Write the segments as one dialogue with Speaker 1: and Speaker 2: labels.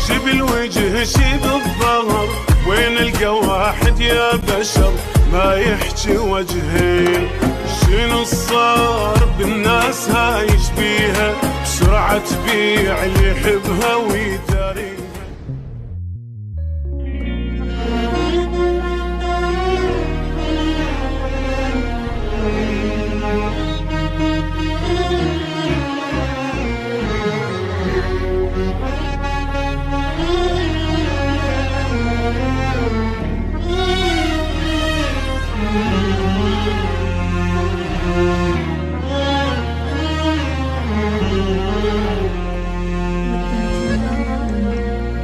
Speaker 1: شبل وجه شب الظهر، وين القى واحد يا بشر ما يحكي وجهين. شنو صار بالناس هاي يشبيها، بسرعة تبيع اللي يحبها ويداريها.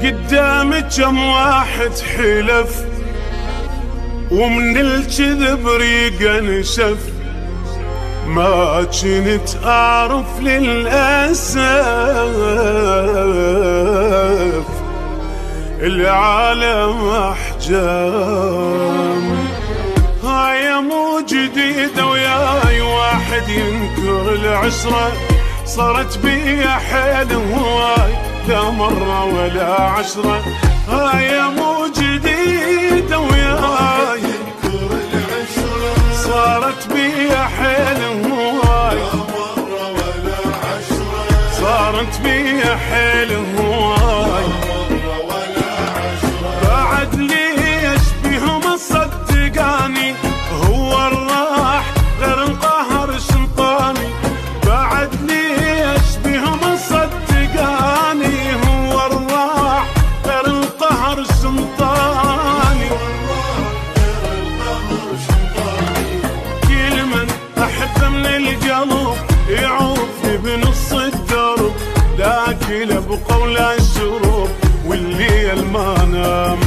Speaker 1: قدامك كم واحد حلف، ومن الكذب ريقه نشف. ما كنت اعرف للاسف العالم احجام. هاي مو جديده وياي واحد ينكر العشره، صارت بيا حيل هواي لا مرة ولا عشرة. هاي مو جديدة وياي ينكر العشرة، صارت بيا حيل هواي لا مرة ولا عشرة. صارت بيا حيل هواي لا مرة ولا عشرة. بعد ليش بيهم صدقاني، هو الراح غير انقهر شنطاني. بعد ليش بيهم صدقاني، هو الراح غير القهر شنطاني. كل من احبه من القلب يعوفني بنص الدرب، لا كلب ولا شروب والليل ما نام.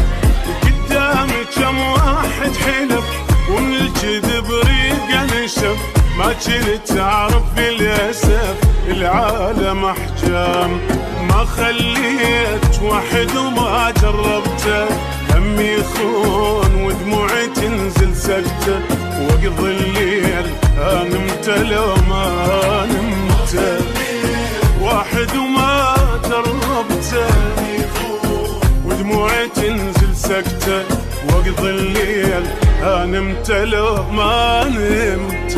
Speaker 1: قدامي كم واحد حلف، ومن الكذب ريقه نشف. ما كنت اعرف للاسف العالم احجام. ما خليت واحد وما جربته، همي يخون ودموعي تنزل سكته. واقضي الليل نمت لو ما نمت، واحد وما جربته ودموعي تنزل سكته. واقضي الليل نمت لو ما نمت.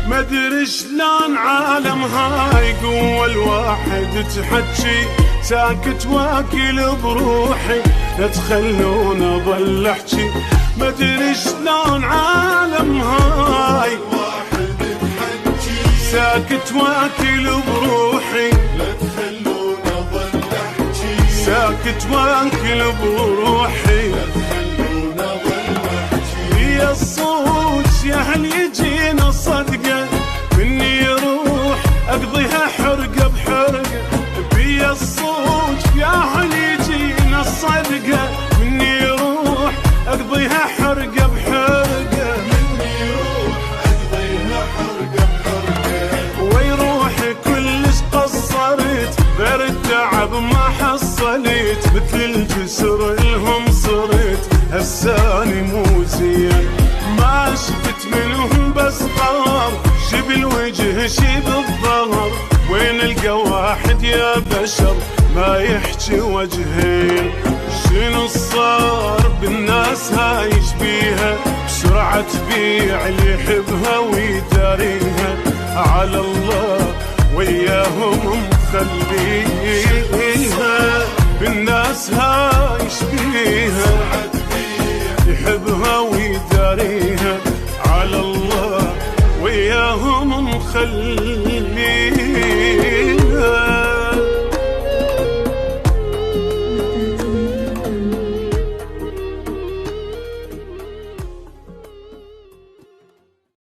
Speaker 1: مدري شلون عالم هاي قوة الواحد تحكي، ساكت واكل بروحي لا تخلون اظل احكي. مدري شلون عالم هاي واحد تحكي، ساكت واكل بروحي لا تخلون اظل احكي. ساكت واكل بروحي لا تخلون اظل احكي. يا الصوت يا هل يجينا صدقه، مني يروح اقضيها حرقه بحرقه. بيا الصوت يا هل يجينا الصدقه، مني يروح اقضيها حرقه بحرقه. مني يروح اقضيها حرقه بحرقه. ويروحي كلش قصرت غير التعب ما حصلت. مثل الجسر لهم صرت هساني مو زين. ما شفت منهم بس قهر، شبل وجه شب الظهر. وين القى واحد يا بشر ما يحكي وجهين. شنو صار بالناس هاي يشبيها، بسرعة تبيع اللي يحبها ويداريها. على الله وياهم مخليها، بالناس هاي يشبيها يحبها ويداريها. على الله وياهم مخليها.